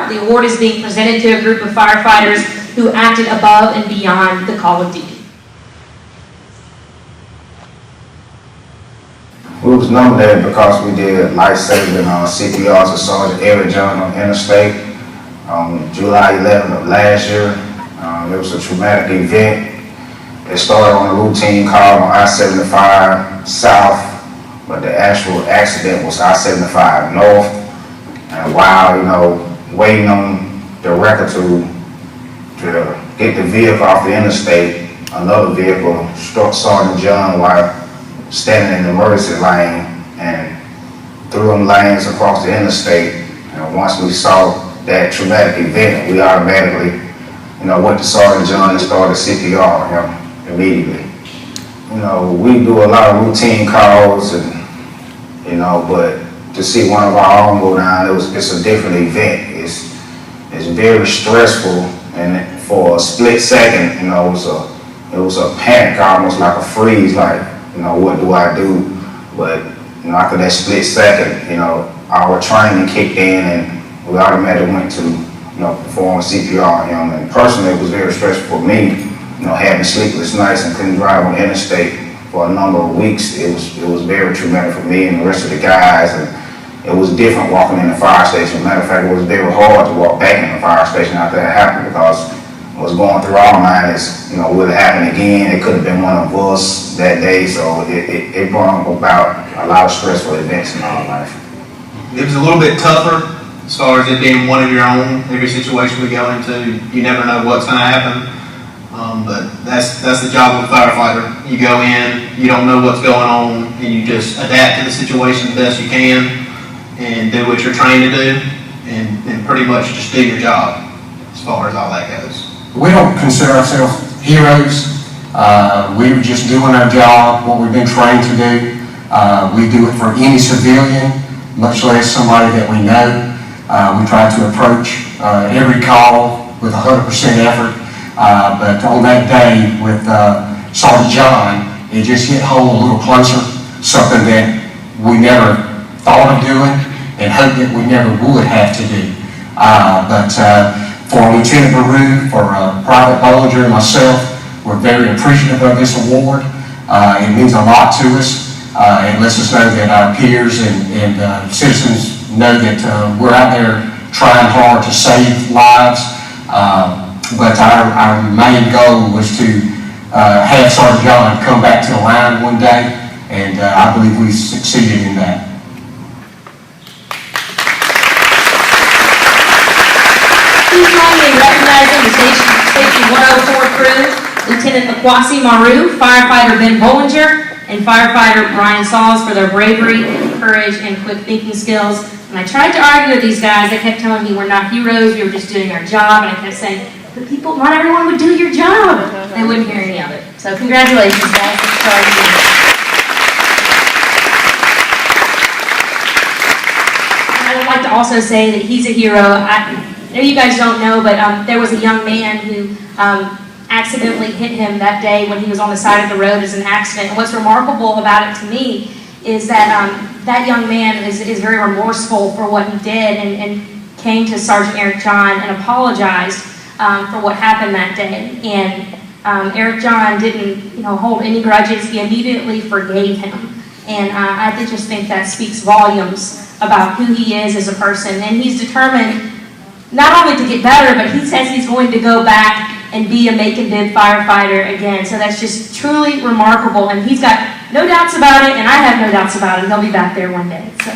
The award is being presented to a group of firefighters who acted above and beyond the call of duty. We was nominated because we did life-saving CPR to Sergeant Eric John on Interstate on July 11th of last year. It was a traumatic event. It started on a routine call on I-75 South, but the actual accident was I-75 North. And while, waiting on the record to get the vehicle off the interstate, another vehicle struck Sergeant John while standing in the emergency lane and through them lanes across the interstate. And once we saw that traumatic event, we automatically, went to Sergeant John and started CPR on him immediately. We do a lot of routine calls and, but to see one of our own go down, it's a different event. It's very stressful, and for a split second, it was a panic, almost like a freeze, like, what do I do? But, after that split second, our training kicked in and we automatically went to, perform CPR on him. And personally, it was very stressful for me, having sleepless nights and couldn't drive on the interstate for a number of weeks. It was very traumatic for me and the rest of the guys. And it was different walking in the fire station. Matter of fact, it was very hard to walk back in the fire station after that happened, because what's going through our mind is, will it happen again? It could have been one of us that day, so it brought about a lot of stressful events in our life. It was a little bit tougher as far as it being one of your own. Every situation we go into, you never know what's going to happen. But that's the job of a firefighter. You go in, you don't know what's going on, and you just adapt to the situation the best you can and do what you're trained to do, and pretty much just do your job as far as all that goes. We don't consider ourselves heroes. We're just doing our job, what we've been trained to do. We do it for any civilian, much less somebody that we know. We try to approach every call with 100% effort. But on that day with Sergeant John, it just hit home a little closer, something that we never thought of doing and hoped that we never would have to do. But for Lieutenant Maru, for Private Bollinger and myself, we're very appreciative of this award. It means a lot to us. It lets us know that our peers and citizens know that we're out there trying hard to save lives. But our main goal was to have Sergeant John come back to the line one day, and I believe we succeeded in that. Please join me in recognizing the Station 104 crew, Lieutenant Akwasi Maru, Firefighter Ben Bollinger, and Firefighter Sauls for their bravery, courage, and quick thinking skills. And I tried to argue with these guys. They kept telling me we're not heroes, we were just doing our job, and I kept saying, but people, not everyone would do your job. They wouldn't hear any of it. So congratulations, guys. I would like to also say that he's a hero. I know you guys don't know, but there was a young man who accidentally hit him that day when he was on the side of the road as an accident. And what's remarkable about it to me is that that young man is very remorseful for what he did and came to Sergeant Eric John and apologized for what happened that day. And Eric John didn't hold any grudges. He immediately forgave him. And I did just think that speaks volumes about who he is as a person. And he's determined not only to get better, but he says he's going to go back and be a Macon-Bibb firefighter again. So that's just truly remarkable. And he's got no doubts about it, and I have no doubts about it. He'll be back there one day. So.